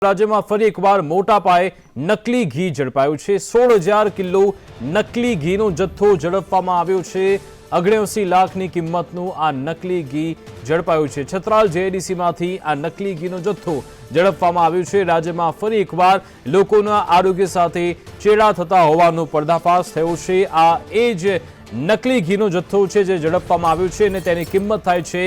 રાજ્યમાં ફરી એકવાર મોટા પાયે નકલી ઘી ઝડપાયું છે। 16,000 કિલો નકલી ઘીનો જથ્થો ઝડપવામાં આવ્યો છે। 79 લાખની કિંમતનું આ નકલી ઘી ઝડપાયું છે। છત્રાલ જેઆઈડીસીમાંથી આ નકલી ઘીનો જથ્થો ઝડપવામાં આવ્યો છે। રાજ્યમાં ફરી એકવાર લોકોના આરોગ્ય સાથે ચેડા થતા હોવાનો પર્દાફાશ થયો છે। આ એ જ નકલી ઘીનો જથ્થો છે જે ઝડપવામાં આવ્યો છે અને તેની કિંમત થાય છે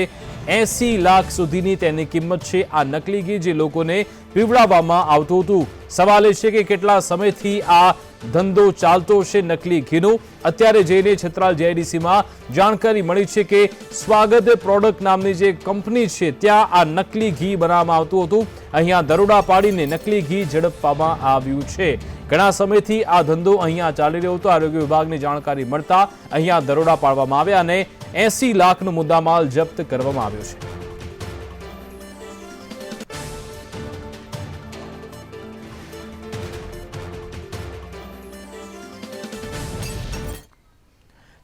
80 લાખ સુધીની તેની કિંમત છે। આ નકલી ઘી જે લોકોને પીવડાવવામાં આવતું હતું। સવાલ એ છે કે કેટલા સમયથી આ ધંધો ચાલતો છે નકલી ઘીનો। અત્યારે જઈને છત્રાલ જેઆઈડીસીમાં જાણકારી મળી છે કે સ્વાગત પ્રોડક્ટ નામની જે કંપની છે ત્યાં આ નકલી ઘી બનાવવામાં આવતું હતું। અહીંયા દરોડા પાડીને નકલી ઘી ઝડપવામાં આવ્યું છે। ઘણા સમયથી આ ધંધો અહીંયા ચાલી રહ્યો હતો। આરોગ્ય વિભાગની જાણકારી મળતા અહીંયા દરોડા પાડવામાં આવ્યા અને 80 લાખનો મુદ્દામાલ જપ્ત કરવામાં આવ્યો છે।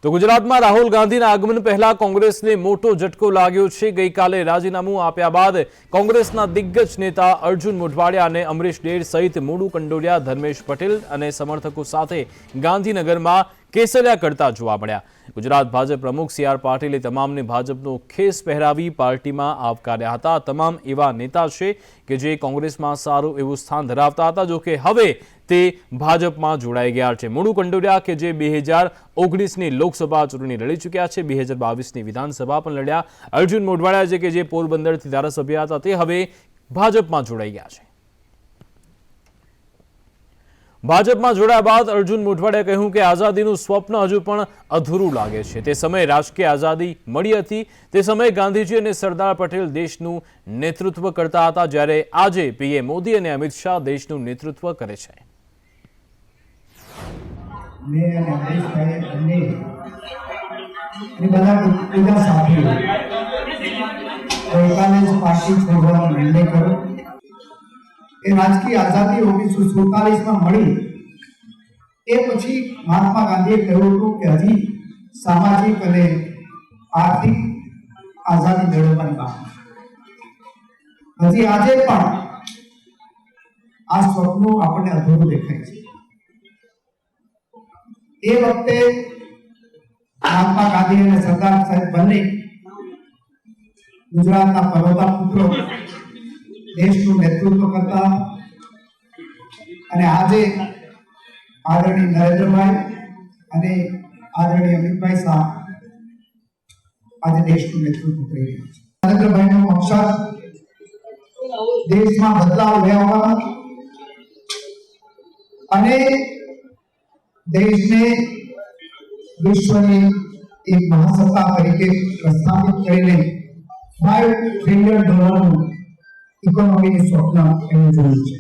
તો ગુજરાતમાં રાહુલ ગાંધીના આગમન પહેલા કોંગ્રેસને મોટો ઝટકો લાગ્યો છે। ગઈકાલે રાજીનામું આપ્યા બાદ કોંગ્રેસના દિગ્ગજ નેતા અર્જુન મોઢવાડિયા અને અમરીશ ડેર સહિત મોડુ કંડોરિયા, ધર્મેશ પટેલ અને સમર્થકો સાથે ગાંધીનગરમાં કેસરિયા કરતા જોવા મળ્યા। ગુજરાત ભાજપ પ્રમુખ સી આર પાટીલે તમામને ભાજપનો ખેસ પહેરાવી પાર્ટીમાં આવકાર્યા હતા। તમામ એવા નેતા છે કે જે કોંગ્રેસમાં સારું એવું સ્થાન ધરાવતા હતા, જો કે હવે તે ભાજપમાં જોડાઈ ગયા છે। મોડુ કંડોરિયા કે જે 2019ની લોકસભા ચૂંટણી લડી ચૂક્યા છે, 2022ની વિધાનસભા પણ લડ્યા। અર્જુન મોઢવાડિયા કે જે પોરબંદરથી ધારાસભ્ય હતા તે હવે ભાજપમાં જોડાઈ ગયા છે। ભાજપમાં જોડાયા બાદ અર્જુન મોઢવાડિયાએ કહ્યું કે આઝાદીનું સ્વપ્ન હજુ પણ અધૂરું લાગે છે। તે સમયે રાજકીય આઝાદી મળી હતી, તે સમયે ગાંધીજી અને સરદાર પટેલ દેશનું નેતૃત્વ કરતા હતા, જ્યારે આજે પીએમ મોદી અને અમિત શાહ દેશનું નેતૃત્વ કરે છે। રાજકીય આઝાદી 1947માં મળી એ પછી મહાત્મા ગાંધીએ કહ્યું હતું કે હજી સામાજિક અને આર્થિક આઝાદી મેળવવાની બાકી છે। હજી આજે પણ આ સ્વપ્ન આપણને અધૂરું દેખાય છે। એ વખતે મહાત્મા ગાંધી અને સરદાર સાહેબ બંને ગુજરાતના પરોતા પુત્રો દેશનું નેતૃત્વ કરતા અને આજે આદરણીય નરેન્દ્રભાઈ અને આદરણીય અમિતભાઈ શાહ આજે દેશનું નેતૃત્વ કરી રહ્યા છે। નરેન્દ્રભાઈનો મકસદ દેશમાં બદલાવ લાવવાનો અને દેશને વિશ્વની એક મહાસત્તા તરીકે પ્રસ્થાપિત કરીને $5 ટ્રિલિયન ઇકોનોમીનું સ્વપ્ન એનું જોયું છે।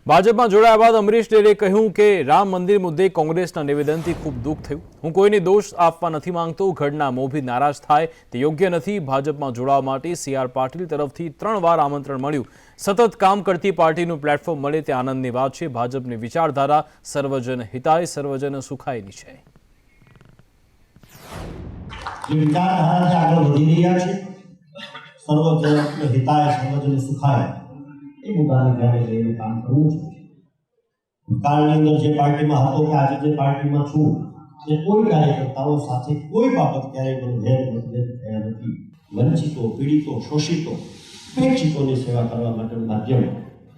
ભાજપમાં જોડાયા બાદ અમરીશ ડેરે કહ્યું કે રામ મંદિર મુદ્દે કોંગ્રેસના નિવેદનથી ખૂબ દુઃખ થયું। હું કોઈને દોષ આપવા નથી માંગતો, ઘરના મોભી નારાજ થાય તે યોગ્ય નથી। ભાજપમાં જોડાવા માટે સી આર પાટીલ તરફથી 3 વાર આમંત્રણ મળ્યું। સતત કામ કરતી પાર્ટીનું પ્લેટફોર્મ મળે તે આનંદની વાત છે। ભાજપની વિચારધારા સર્વજન હિતાય સર્વજન સુખાયની છે। સર્વજન હિતાય સર્વજન સુખાય એ મુદ્દાને ધ્યાને લઈને કામ કરવું છે। ભૂતકાળની અંદર જે પાર્ટીમાં હતો કે આજે જે પાર્ટીમાં છું એ કોઈ કાર્યકર્તાઓ સાથે કોઈ બાબત ક્યારેય મતભેદ થયા નથી। વંચિતો, પીડિતો, શોષિતો, ઉપેક્ષિતોની સેવા કરવા માટેનું માધ્યમ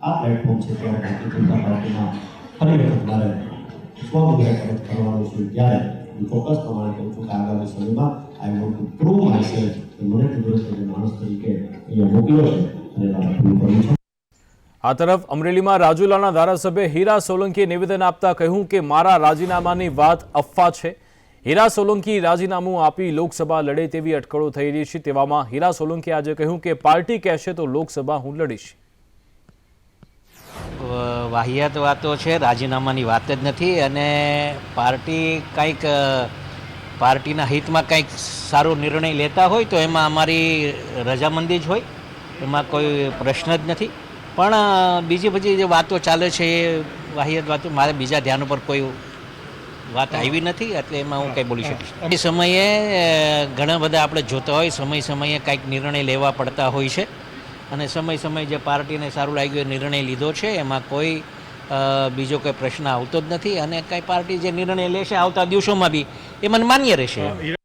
આ પ્લેટફોર્મ છે। ત્યારે ભારતીય જનતા પાર્ટીમાં ફરી વખત મારે સ્વમૂલ્યાંકન કરવાનું છે। ત્યારે હું ચોક્કસ પ્રમાણે કહું છું કે આગામી સમયમાં I want to prove myself કે મને કુદરતે માણસ તરીકે અહીંયા મોકલ્યો છે અને એના પૂરું કરવું છે। આ તરફ અમરેલીમાં રાજુલાના ધારાસભ્ય હીરા સોલંકીએ નિવેદન આપતા કહ્યું કે મારા રાજીનામાની વાત અફવા છે। હીરા સોલંકી રાજીનામું આપી લોકસભા લડે તેવી અટકળો થઈ રહી છે। તેવામાં હીરા સોલંકીએ આજે કહ્યું કે પાર્ટી કહેશે તો લોકસભા હું લડીશ। વાહિયાત વાતો છે, રાજીનામાની વાત જ નથી અને પાર્ટી કંઈક પાર્ટીના હિતમાં કંઈક સારો નિર્ણય લેતા હોય તો એમાં અમારી રજામંદી જ હોય, એમાં કોઈ પ્રશ્ન જ નથી। પણ બીજી બધી જે વાતો ચાલે છે એ વાહિયાત વાતો મારે બીજા ધ્યાન ઉપર કોઈ વાત આવી નથી, એટલે એમાં હું કંઈ બોલી શકીશ। એ સમયે ઘણા બધા આપણે જોતા હોય સમયે કંઈક નિર્ણય લેવા પડતા હોય છે અને સમય જે પાર્ટીને સારું લાગ્યું એ નિર્ણય લીધો છે, એમાં કોઈ બીજો કોઈ પ્રશ્ન આવતો જ નથી અને કંઈ પાર્ટી જે નિર્ણય લેશે આવતા દિવસોમાં બી એ મને માન્ય રહેશે.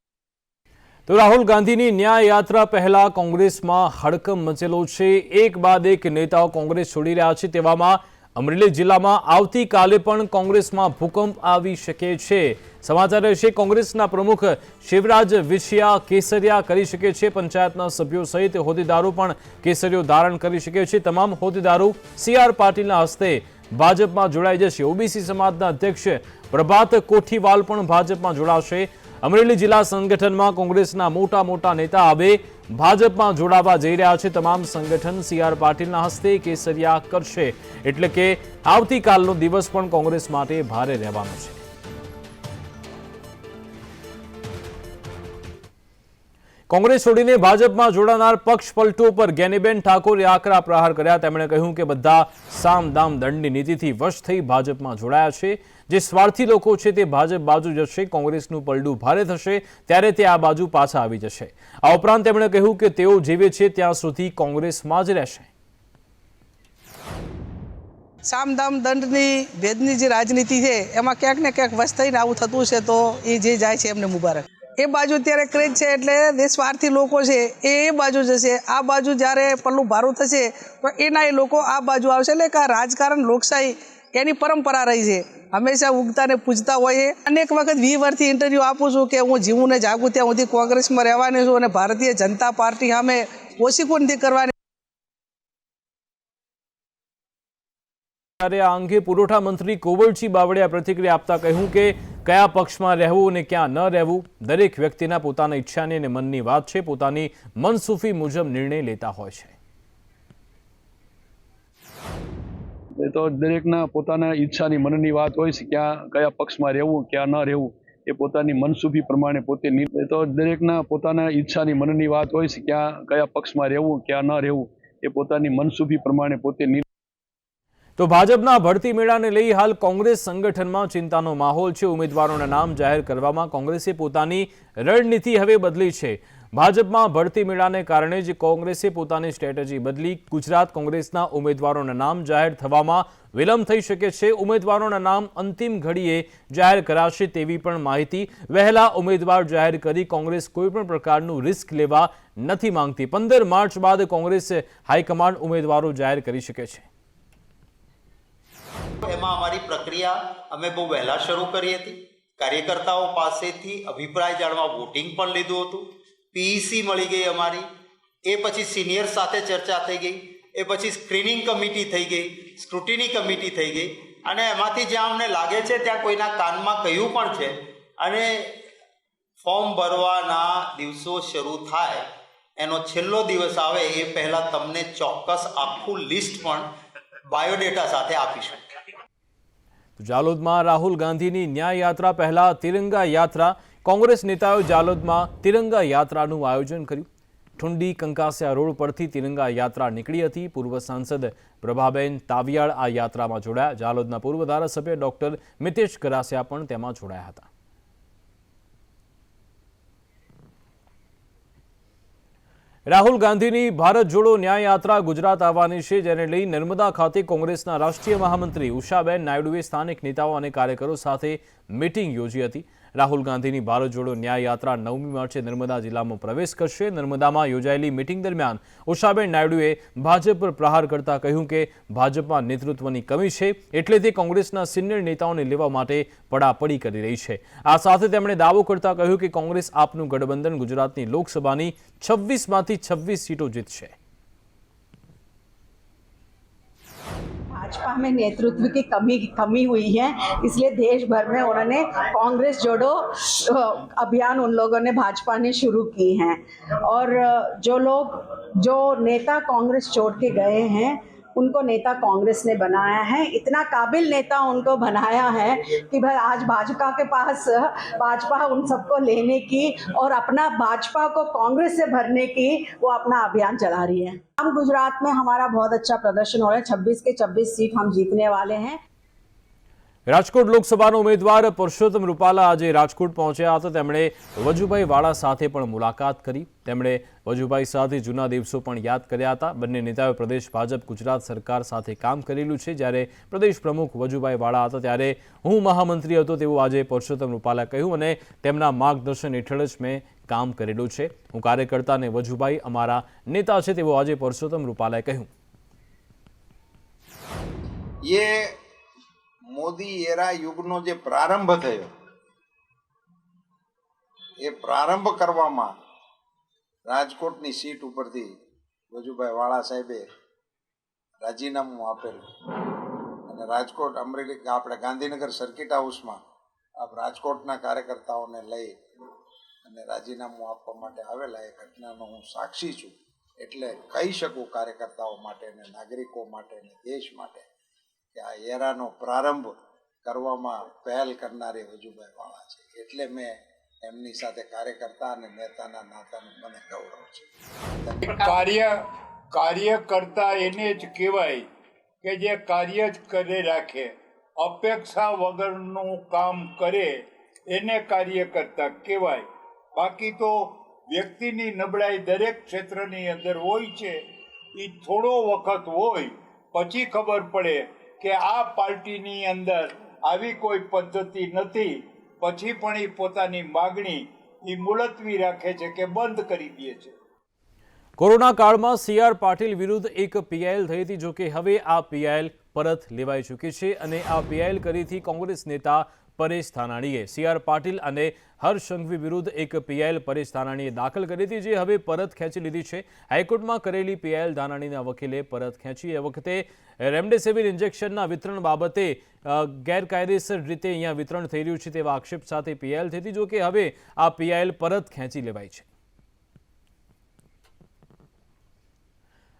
તો રાહુલ ગાંધીની ન્યાય યાત્રા પહેલા કોંગ્રેસમાં હડકંપ મચેલો છે. એક બાદ એક નેતાઓ કોંગ્રેસ છોડી રહ્યા છે. તેવામાં અમરેલી જિલ્લામાં આવતીકાલે પણ કોંગ્રેસમાં ભૂકંપ આવી શકે છે. સમાચાર રહેશે કોંગ્રેસના પ્રમુખ શિવરાજ વિછિયા કેસરિયા કરી શકે છે. પંચાયતના સભ્યો સહિત હોદ્દેદારો પણ કેસરીઓ ધારણ કરી શકે છે. તમામ હોદ્દેદારો CR પાટીલના હસ્તે ભાજપમાં જોડાઈ જશે. ઓબીસી સમાજના અધ્યક્ષ પ્રભાત કોઠીવાલ પણ ભાજપમાં જોડાશે. અમરેલી જિલ્લા સંગઠનમાં કોંગ્રેસના મોટા નેતા હવે ભાજપમાં જોડાવા જઈ રહ્યા છે. તમામ સંગઠન CR પાટીલના હસ્તે કેસરિયા કરશે, એટલે કે આવતીકાલનો દિવસ પણ કોંગ્રેસ માટે ભારે રહેવાનો છે. કોંગ્રેસ છોડીને ભાજપમાં જોડાનાર પક્ષ પલટો પર જ્ઞાનીબેન ઠાકોરે આકરા પ્રહાર કર્યા. તેમણે કહ્યું કે બધા સામ દામ દંડની નીતિથી વશ થઈ ભાજપમાં જોડાયા છે. જે સ્વાર્થી લોકો છે તે ભાજપ બાજુ જશે. કોંગ્રેસનું પલડું ભારે થશે ત્યારે તે આ બાજુ પાછા આવી જશે. આ ઉપરાંત તેમણે કહ્યું કે તેઓ જીવે છે ત્યાં સુધી કોંગ્રેસમાં જ રહેશે. સામ દામ દંડની ભેદની જે રાજનીતિ છે એમાં ક્યાંક ને ક્યાંક વશ થઈને આવું થતું છે, તો એ જે જાય છે એમને મુબારક. એ બાજુ ત્યારે ક્રેજ છે એટલે જે સ્વાર્થી લોકો છે એ બાજુ જશે. આ બાજુ જ્યારે પલ્લું ભારું થશે તો એના એ લોકો આ બાજુ આવશે. એટલે કે આ રાજકારણ લોકશાહી એની પરંપરા રહી છે. હંમેશા ઉગતાને પૂજતા હોય છે. અનેક વખત 20 વર્ષથી ઇન્ટરવ્યૂ આપું છું કે હું જીવું ને જાગું ત્યાં સુધી કોંગ્રેસમાં રહેવાની છું અને ભારતીય જનતા પાર્ટી સામે ઓછી નથી કરવાની. ત્યારે આ અંગે પુરવઠા મંત્રી કુંવરજી બાવળિયા પ્રતિક્રિયા આપતા કહ્યું કે કયા પક્ષમાં રહેવું અને ક્યાં ન રહેવું દરેક વ્યક્તિના પોતાના ઈચ્છાની અને મનની વાત છે. પોતાની મનસૂફી મુજબ નિર્ણય લેતા હોય છે. એ તો દરેકના પોતાના ઈચ્છાની મનની વાત હોય છે. ક્યાં કયા પક્ષમાં રહેવું ક્યાં ન રહેવું એ પોતાની મનસૂફી પ્રમાણે પોતે તો દરેકના પોતાના ઈચ્છાની મનની વાત હોય છે. ક્યાં કયા પક્ષમાં રહેવું ક્યાં ન રહેવું એ પોતાની મનસૂફી પ્રમાણે પોતે. તો ભાજપના ભરતી મેળાને લઈ હાલ કોંગ્રેસ સંગઠનમાં ચિંતાનો માહોલ છે. ઉમેદવારોના નામ જાહેર કરવામાં કોંગ્રેસે પોતાની રણનીતિ હવે બદલી છે. ભાજપમાં ભરતી મેળાને કારણે જ કોંગ્રેસે પોતાની સ્ટ્રેટેજી બદલી. ગુજરાત કોંગ્રેસના ઉમેદવારોના નામ જાહેર થવામાં વિલંબ થઈ શકે છે. ઉમેદવારોના નામ અંતિમ ઘડીએ જાહેર કરાશે તેવી પણ માહિતી. વહેલા ઉમેદવાર જાહેર કરી કોંગ્રેસ કોઈપણ પ્રકારનું રિસ્ક લેવા નથી માંગતી. 15 માર્ચ બાદ કોંગ્રેસ હાઈકમાન્ડ ઉમેદવારો જાહેર કરી શકે છે. એમાં અમારી પ્રક્રિયા અમે બહુ વહેલા શરૂ કરી હતી. કાર્યકર્તાઓ પાસેથી અભિપ્રાય જાણવા વોટિંગ પણ લીધું હતું. PEC મળી ગઈ અમારી. એ પછી સિનિયર સાથે ચર્ચા થઈ ગઈ. એ પછી સ્ક્રીનિંગ કમિટી થઈ ગઈ, સ્ક્રુટિની કમિટી થઈ ગઈ. અને એમાંથી જ્યાં અમને લાગે છે ત્યાં કોઈના કાનમાં કહ્યું પણ છે. અને ફોર્મ ભરવાના દિવસો શરૂ થાય એનો છેલ્લો દિવસ આવે એ પહેલાં તમને ચોક્કસ આખું લિસ્ટ પણ બાયોડેટા સાથે આપીશું. જાલોદમાં રાહુલ ગાંધીની ન્યાય યાત્રા પહેલા તિરંગા યાત્રા. કોંગ્રેસ નેતાઓએ જાલોદમાં તિરંગા યાત્રાનું આયોજન કર્યું. ઠુંડી કંકાસિયા રોડ પરથી તિરંગા યાત્રા નીકળી હતી. પૂર્વ સાંસદ પ્રભાબેન તાવિયાડ આ યાત્રામાં જોડાયા. જાલોદના પૂર્વ ધારાસભ્ય ડોક્ટર મિતેશ કરાસિયા પણ તેમાં જોડાયા હતા. રાહુલ ગાંધીની ભારત જોડો ન્યાય યાત્રા ગુજરાત આવવાની છે, જેને લઈ નર્મદા ખાતે કોંગ્રેસના રાષ્ટ્રીય મહામંત્રી ઉષાબેન નાયડુએ સ્થાનિક નેતાઓ અને કાર્યકરો સાથે મીટિંગ યોજી હતી. રાહુલ ગાંધીની ભારત જોડો ન્યાય યાત્રા 9મી માર્ચે નર્મદા જિલ્લામાં પ્રવેશ કરશે. નર્મદામાં યોજાયેલી મીટિંગ દરમિયાન ઉષાબેન નાયડુએ ભાજપ પર પ્રહાર કરતા કહ્યું કે ભાજપમાં નેતૃત્વની કમી છે, એટલે તે કોંગ્રેસના સિનિયર નેતાઓને લેવા માટે પડાપડી કરી રહી છે. આ સાથે તેમણે દાવો કરતા કહ્યું કે કોંગ્રેસ આપનું ગઠબંધન ગુજરાતની લોકસભાની 26માંથી 26 सीटों जीतશે. भाजपा में नेतृत्व की कमी हुई है, इसलिए देश भर में उन्होंने कांग्रेस जोड़ो अभियान उन लोगों ने भाजपा ने शुरू की हैं. और जो नेता कांग्रेस छोड़ के गए हैं उनको नेता कांग्रेस ने बनाया है. इतना काबिल नेता उनको बनाया है कि भाई आज भाजपा उन सबको लेने की और अपना भाजपा को कांग्रेस से भरने की वो अपना अभियान चला रही है. हम गुजरात में हमारा बहुत अच्छा प्रदर्शन हो रहा है. 26 के 26 सीट हम जीतने वाले हैं. રાજકોટ લોકસભાના ઉમેદવાર પરસોત્તમ રૂપાલા આજે રાજકોટ પહોંચ્યા હતા। તેમણે વજુભાઈ વાળા સાથે પણ મુલાકાત કરી। તેમણે વજુભાઈ સાથે જૂના દિવસો પણ યાદ કર્યા હતા। બંને નેતાઓએ પ્રદેશ ભાજપ ગુજરાત સરકાર સાથે કામ કરેલું છે। જ્યારે પ્રદેશ પ્રમુખ વજુભાઈ વાળા હતા ત્યારે હું મહામંત્રી હતો તેવું આજે પરસોત્તમ રૂપાલાએ કહ્યું અને તેમના માર્ગદર્શન હેઠળ જ મેં કામ કરેલું છે। હું કાર્યકર્તા અને વજુભાઈ અમારા નેતા છે તેવું આજે પરસોત્તમ રૂપાલાએ કહ્યું। મોદી એરા યુગનો જે પ્રારંભ થયો એ પ્રારંભ કરવામાં રાજકોટની સીટ ઉપરથી વજુભાઈ વાળા સાહેબે રાજીનામું આપેલું અને રાજકોટ અમરેલી આપણે ગાંધીનગર સર્કિટ હાઉસમાં આપ રાજકોટના કાર્યકર્તાઓને લઈ અને રાજીનામું આપવા માટે આવેલા એ ઘટનાનો હું સાક્ષી છું। એટલે કહી શકું કાર્યકર્તાઓ માટે અને નાગરિકો માટે અને દેશ માટે કે આ એરાનો પ્રારંભ કરવામાં પહેલ કરનારી વજુભાઈ વાળા છે। એટલે મેં એમની સાથે કાર્યકર્તા અને નેતાના નાતાનું મને ગૌરવ છે। કાર્યકર્તા એને જ કહેવાય કે જે કાર્ય જ કરે રાખે, અપેક્ષા વગરનું કામ કરે એને કાર્યકર્તા કહેવાય। બાકી તો વ્યક્તિની નબળાઈ દરેક ક્ષેત્રની અંદર હોય છે। એ થોડો વખત હોય પછી ખબર પડે કે આ પાર્ટીની અંદર આવી કોઈ પદ્ધતિ નથી, પછી પણ એ પોતાની માગણી એ મુલતવી રાખે છે કે બંધ કરી દે છે। કોરોના કાળમાં CR પાટીલ વિરુદ્ધ એક PIL થઈ હતી। જો કે હવે આ PIL પરત લેવાઈ ચૂકી છે અને આ PIL કરીથી કોંગ્રેસ નેતા પરેશ ધાનાણીએ CR પાટીલ અને હર્ષ સંઘવી વિરુદ્ધ એક PIL પરેશ ધાનાણીએ દાખલ કરી હતી, જે હવે પરત ખેંચી લીધી છે। હાઈકોર્ટમાં કરેલી PIL ધાનાણીના વકીલે પરત ખેંચી। એ વખતે રેમડેસિવિર ઇન્જેક્શનના વિતરણ બાબતે ગેરકાયદેસર રીતે અહીંયા વિતરણ થઈ રહ્યું છે તેવા આક્ષેપ સાથે PIL થઈ હતી। જો કે હવે આ PIL પરત ખેંચી લેવાઈ છે।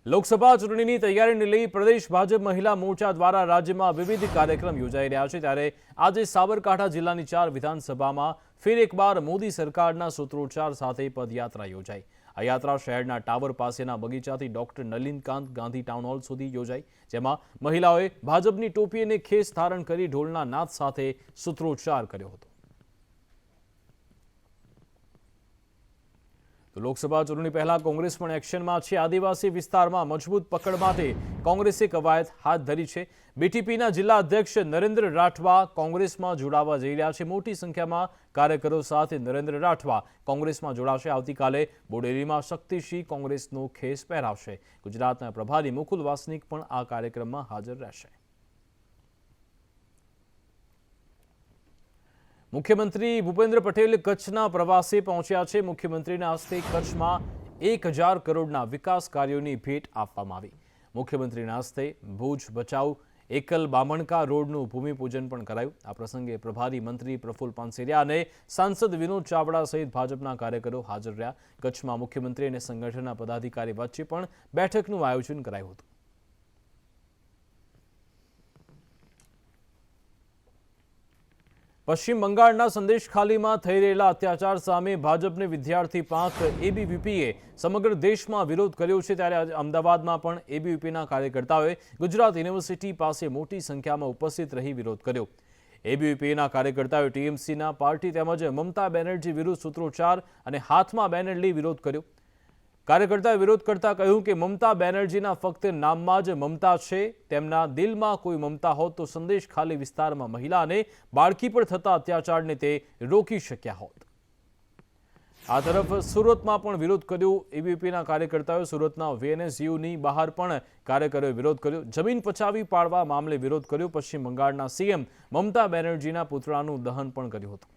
લોકસભા ચૂંટણીની તૈયારીને લઈ પ્રદેશ ભાજપ મહિલા મોરચા દ્વારા રાજ્યમાં વિવિધ કાર્યક્રમ યોજાઈ રહ્યા છે। ત્યારે આજે સાબરકાંઠા જિલ્લાની 4 વિધાનસભામાં ફેર એકવાર મોદી સરકારના સૂત્રોચ્ચાર સાથે પદયાત્રા યોજાઈ। આ યાત્રા શહેરના ટાવર પાસેના બગીચાથી doctor Nalinkant Gandhi town hall સુધી યોજાઈ, જેમાં મહિલાઓએ ભાજપની ટોપી અને ખેસ ધારણ કરી ઢોલના નાદ સાથે સૂત્રોચ્ચાર કર્યો હતો। તો લોકસભા ચૂંટણી પહેલા કોંગ્રેસ પણ એક્શનમાં છે। આદિવાસી વિસ્તારમાં મજબૂત પકડ માટે કોંગ્રેસે કવાયત હાથ ધરી છે। BTPના જિલ્લા અધ્યક્ષ નરેન્દ્ર રાઠવા કોંગ્રેસમાં જોડાવા જઈ રહ્યા છે। મોટી સંખ્યામાં કાર્યકરો સાથે નરેન્દ્ર રાઠવા કોંગ્રેસમાં જોડાશે। આવતીકાલે બોડેલીમાં શક્તિસિંહ કોંગ્રેસનો ખેસ પહેરાવશે। ગુજરાતના પ્રભારી મુકુલ વાસનિક પણ આ કાર્યક્રમમાં હાજર રહેશે। મુખ્યમંત્રી ભૂપેન્દ્ર પટેલ કચ્છના પ્રવાસે પહોંચ્યા છે। મુખ્યમંત્રીના હસ્તે કચ્છમાં 1000 કરોડના વિકાસ કાર્યોની ભેટ આપવામાં આવી। મુખ્યમંત્રીના હસ્તે ભુજ ભચાઉ એકલ બામણકા રોડનું ભૂમિપૂજન પણ કરાયું। આ પ્રસંગે પ્રભારી મંત્રી પ્રફુલ્લ પાનસેરિયા અને સાંસદ વિનોદ ચાવડા સહિત ભાજપના કાર્યકરો હાજર રહ્યા। કચ્છમાં મુખ્યમંત્રી અને સંગઠનના પદાધિકારી વચ્ચે પણ બેઠકનું આયોજન કરાયું હતું। પશ્ચિમ બંગાળના સંદેશખાલીમાં થઈ રહેલા અત્યાચાર સામે ભાજપને વિદ્યાર્થી પાંખ ABVPએ સમગ્ર દેશમાં વિરોધ કર્યો છે। ત્યારે આજે અમદાવાદમાં પણ ABVPના કાર્યકર્તાઓએ ગુજરાત યુનિવર્સિટી પાસે મોટી સંખ્યામાં ઉપસ્થિત રહી વિરોધ કર્યો। ABVPના કાર્યકર્તાઓએ TMCના પાર્ટી તેમજ મમતા બેનર્જી વિરુદ્ધ સૂત્રોચ્ચાર અને હાથમાં બેનર લઈ વિરોધ કર્યો। કાર્યકર્તાએ વિરોધ કરતા કહ્યું કે મમતા બેનર્જીના ફક્ત નામમાં જ મમતા છે, તેમના દિલમાં કોઈ મમતા હોત તો સંદેશખાલી વિસ્તારમાં મહિલા અને બાળકી પર થતા અત્યાચારને તે રોકી શક્યા હોત। આ તરફ સુરતમાં પણ વિરોધ કર્યો। ABVPના કાર્યકર્તાઓએ સુરતના VNSUની બહાર પણ કાર્યકરોએ વિરોધ કર્યો। જમીન પચાવી પાડવા મામલે વિરોધ કર્યો। પશ્ચિમ બંગાળના CM મમતા બેનર્જીના પુતળાનું દહન પણ કર્યું હતું।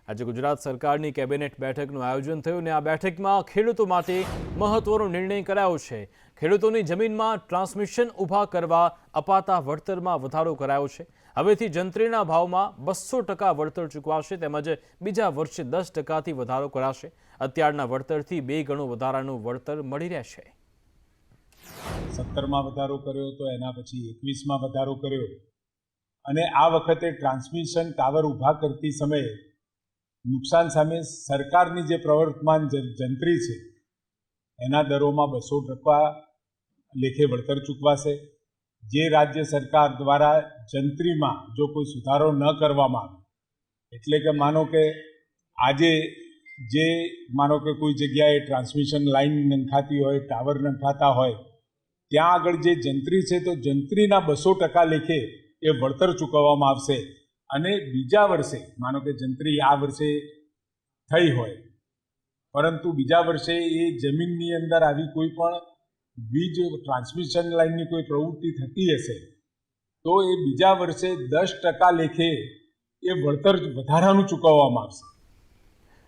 આજે ગુજરાત સરકારની કેબિનેટ બેઠકનું આયોજન થયું અને આ બેઠકમાં ખેડૂતો માટે મહત્વનો નિર્ણય કરાયો છે। ખેડૂતોની જમીનમાં ટ્રાન્સમિશન ઊભા કરવા અપાતા વળતરમાં વધારો કરાયો છે। હવેથી જંત્રીના ભાવમાં 200% વળતર ચૂકવાશે તેમજ બીજા વર્ષે 10%થી વધારો કરાશે। અત્યારના વળતરથી 2 ગણું વધારાનું વળતર મળી રહેશે। 17માં વધારો કર્યો તો એના પછી 21માં વધારો કર્યો અને આ વખતે ટ્રાન્સમિશન ટાવર ઊભા કરતી સમયે નુકસાન સામે સરકારની જે પ્રવર્તમાન જંત્રી છે એના દરોમાં 200% લેખે વળતર ચૂકવાશે। જે રાજ્ય સરકાર દ્વારા જંત્રીમાં જો કોઈ સુધારો ન કરવામાં આવે, એટલે કે માનો કે આજે જે માનો કે કોઈ જગ્યાએ ટ્રાન્સમિશન લાઇન નંખાતી હોય, ટાવર નંખાતા હોય, ત્યાં આગળ જે જંત્રી છે તો જંત્રીના 200% લેખે એ વળતર ચૂકવવામાં આવશે. અને બીજા વર્ષે માનો કે જંત્રી આ વર્ષે થઈ હોય, પરંતુ બીજા વર્ષે એ જમીનની અંદર આવી કોઈ પણ વીજ ટ્રાન્સમિશન લાઇનની કોઈ પ્રવૃત્તિ થતી હશે તો એ બીજા વર્ષે 10% લેખે એ વળતર વધારાનું ચૂકવવામાં આવશે.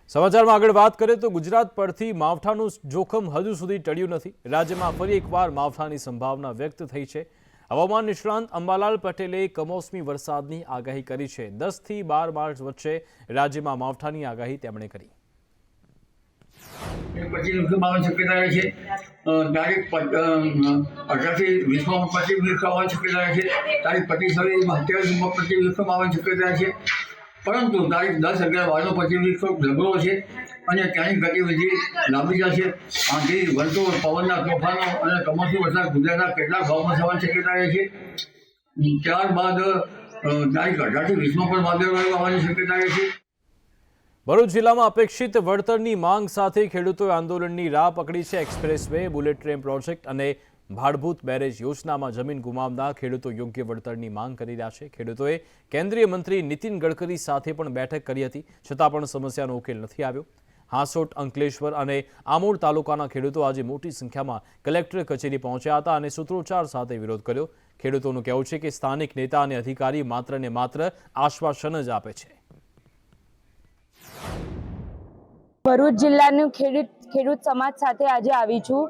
સમાચારમાં આગળ વાત કરીએ તો ગુજરાત પરથી માવઠાનું જોખમ હજુ સુધી ટળ્યું નથી. રાજ્યમાં ફરી એકવાર માવઠાની સંભાવના વ્યક્ત થઈ છે. હવામાન નિષ્ણાંત અંબાલાલ પટેલે કમોસમી વરસાદની આગાહી કરી છે. 10 થી 12 માર્ચ વચ્ચે રાજ્યમાં માવઠાની આગાહી તેમણે કરી. 25 આવવાની શક્યતા રહે છે. તારીખ 18 થી 20 આવવાની શક્યતા રહે છે. તારીખ 25 આવવાની શક્યતા રહે છે. પરંતુ તારીખ 10, 11, 12, 25 ઝઘડો છે અને ત્યાંની ગતિવિધિ લાંબી જશે. આંધી, વંટોળ, પવનના તોફાનો અને કમોસમી વરસાદ ગુજરાતના કેટલાક ભાગમાં થવાની શક્યતા રહે છે. ત્યારબાદ તારીખ 18 થી 20 પણ વાદળો આવવાની શક્યતા રહે છે. ભરૂચ જિલ્લામાં અપેક્ષિત વળતરની માંગ સાથે ખેડૂતોએ આંદોલનની રાહ પકડી છે. Express way, bullet train project અને ભાડભૂત બેરેજ યોજનામાં જમીન ગુમાવનાર ખેડૂતો યોગ્ય વળતરની માંગ કરી રહ્યા છે. ખેડૂતોએ કેન્દ્રીય મંત્રી નીતિન ગડકરી સાથે પણ બેઠક કરી હતી, છતાં પણ સમસ્યાનો ઉકેલ નથી આવ્યો. હાંસોટ, અંકલેશ્વર અને આમોડ તાલુકાના ખેડૂતો આજે મોટી સંખ્યામાં કલેક્ટર કચેરી પહોંચ્યા હતા અને સૂત્રોચ્ચાર સાથે વિરોધ કર્યો. ખેડૂતોનું કહેવું છે કે સ્થાનિક નેતા અને અધિકારી માત્ર ને માત્ર આશ્વાસન જ આપે છે. ભરૂચ જિલ્લાનું ખેડૂત સમાજ સાથે આજે આવી છું.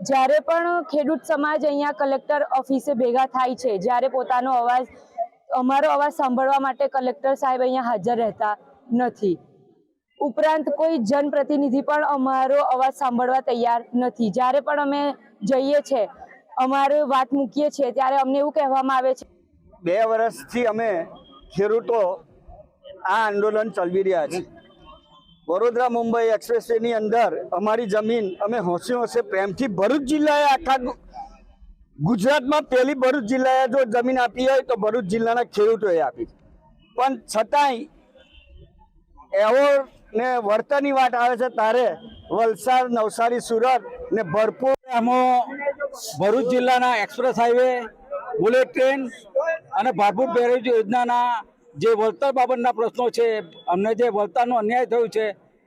જ્યારે પણ ખેડૂત સમાજ અહીંયા કલેક્ટર ઓફિસે ભેગા થાય છે, જ્યારે અમારો અવાજ સાંભળવા માટે કલેક્ટર સાહેબ અહીંયા હાજર રહેતા નથી. ઉપરાંત કોઈ જનપ્રતિનિધિ પણ અમારો અવાજ સાંભળવા તૈયાર નથી. જ્યારે પણ અમે જઈએ છીએ, અમારી વાત મૂકીએ છીએ, ત્યારે અમને એવું કહેવામાં આવે છે 2 વર્ષથી અમે ખેડૂતો આ આંદોલન ચલાવી રહ્યા છીએ. વડોદરા મુંબઈ એક્સપ્રેસવેની અંદર અમારી જમીન અમે હોંશે પ્રેમથી ભરૂચ જિલ્લાએ આખા ગુજરાતમાં પહેલી ભરૂચ જિલ્લાએ જો જમીન આપી હોય તો ભરૂચ જિલ્લાના ખેડૂતોએ આપી. પણ છતાંય એવો ને વળતરની વાત આવે છે ત્યારે વલસાડ, નવસારી, સુરત ને ભરપૂર આમાં ભરૂચ જિલ્લાના એક્સપ્રેસ હાઈવે, બુલેટ ટ્રેન અને ભાડભૂત બેરેજ યોજનાના જે વળતર બાબતના પ્રશ્નો છે, અમને જે વળતરનો અન્યાય થયું છે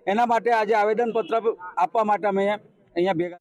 એના માટે આજે આવેદનપત્ર આપવા માટે અમે અહીંયા ભેગા